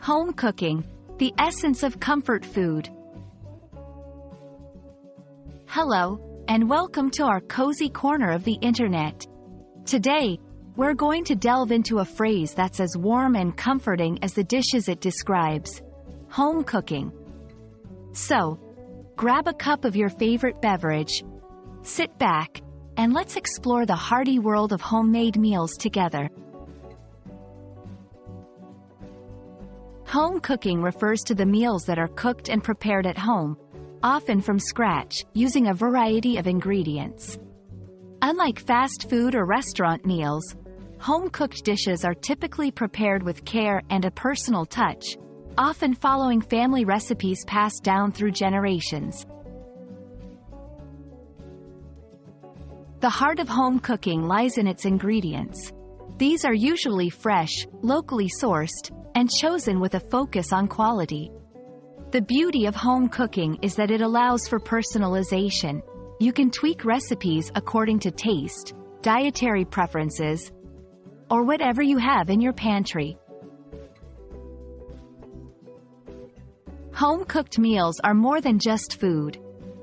Home cooking, the essence of comfort food. Hello, and welcome to our cozy corner of the internet. Today, we're going to delve into a phrase that's as warm and comforting as the dishes it describes: home cooking. So, grab a cup of your favorite beverage, sit back, and let's explore the hearty world of homemade meals together. Home cooking refers to the meals that are cooked and prepared at home, often from scratch, using a variety of ingredients. Unlike fast food or restaurant meals, home-cooked dishes are typically prepared with care and a personal touch, often following family recipes passed down through generations. The heart of home cooking lies in its ingredients. These are usually fresh, locally sourced, and chosen with a focus on quality. The beauty of home cooking is that it allows for personalization. You can tweak recipes according to taste, dietary preferences, or whatever you have in your pantry. Home-cooked meals are more than just food.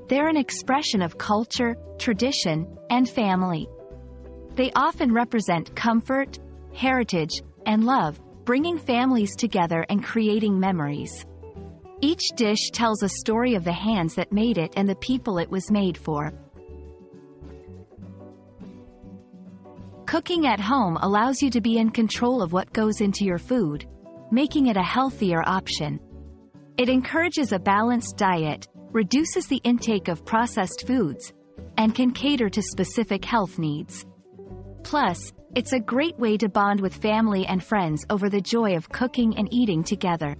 They're an expression of culture, tradition, and family. They often represent comfort, heritage, and love, bringing families together and creating memories. Each dish tells a story of the hands that made it and the people it was made for. Cooking at home allows you to be in control of what goes into your food, making it a healthier option. It encourages a balanced diet, reduces the intake of processed foods, and can cater to specific health needs. Plus, it's a great way to bond with family and friends over the joy of cooking and eating together.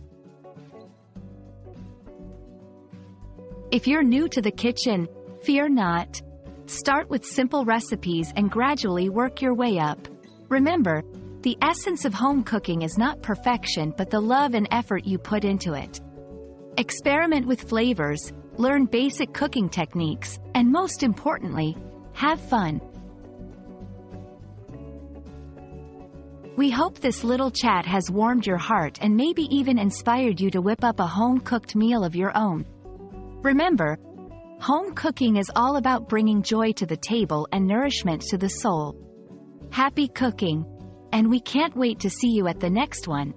If you're new to the kitchen, fear not. Start with simple recipes and gradually work your way up. Remember, the essence of home cooking is not perfection but the love and effort you put into it. Experiment with flavors, learn basic cooking techniques, and most importantly, have fun. We hope this little chat has warmed your heart and maybe even inspired you to whip up a home-cooked meal of your own. Remember, home cooking is all about bringing joy to the table and nourishment to the soul. Happy cooking, and we can't wait to see you at the next one.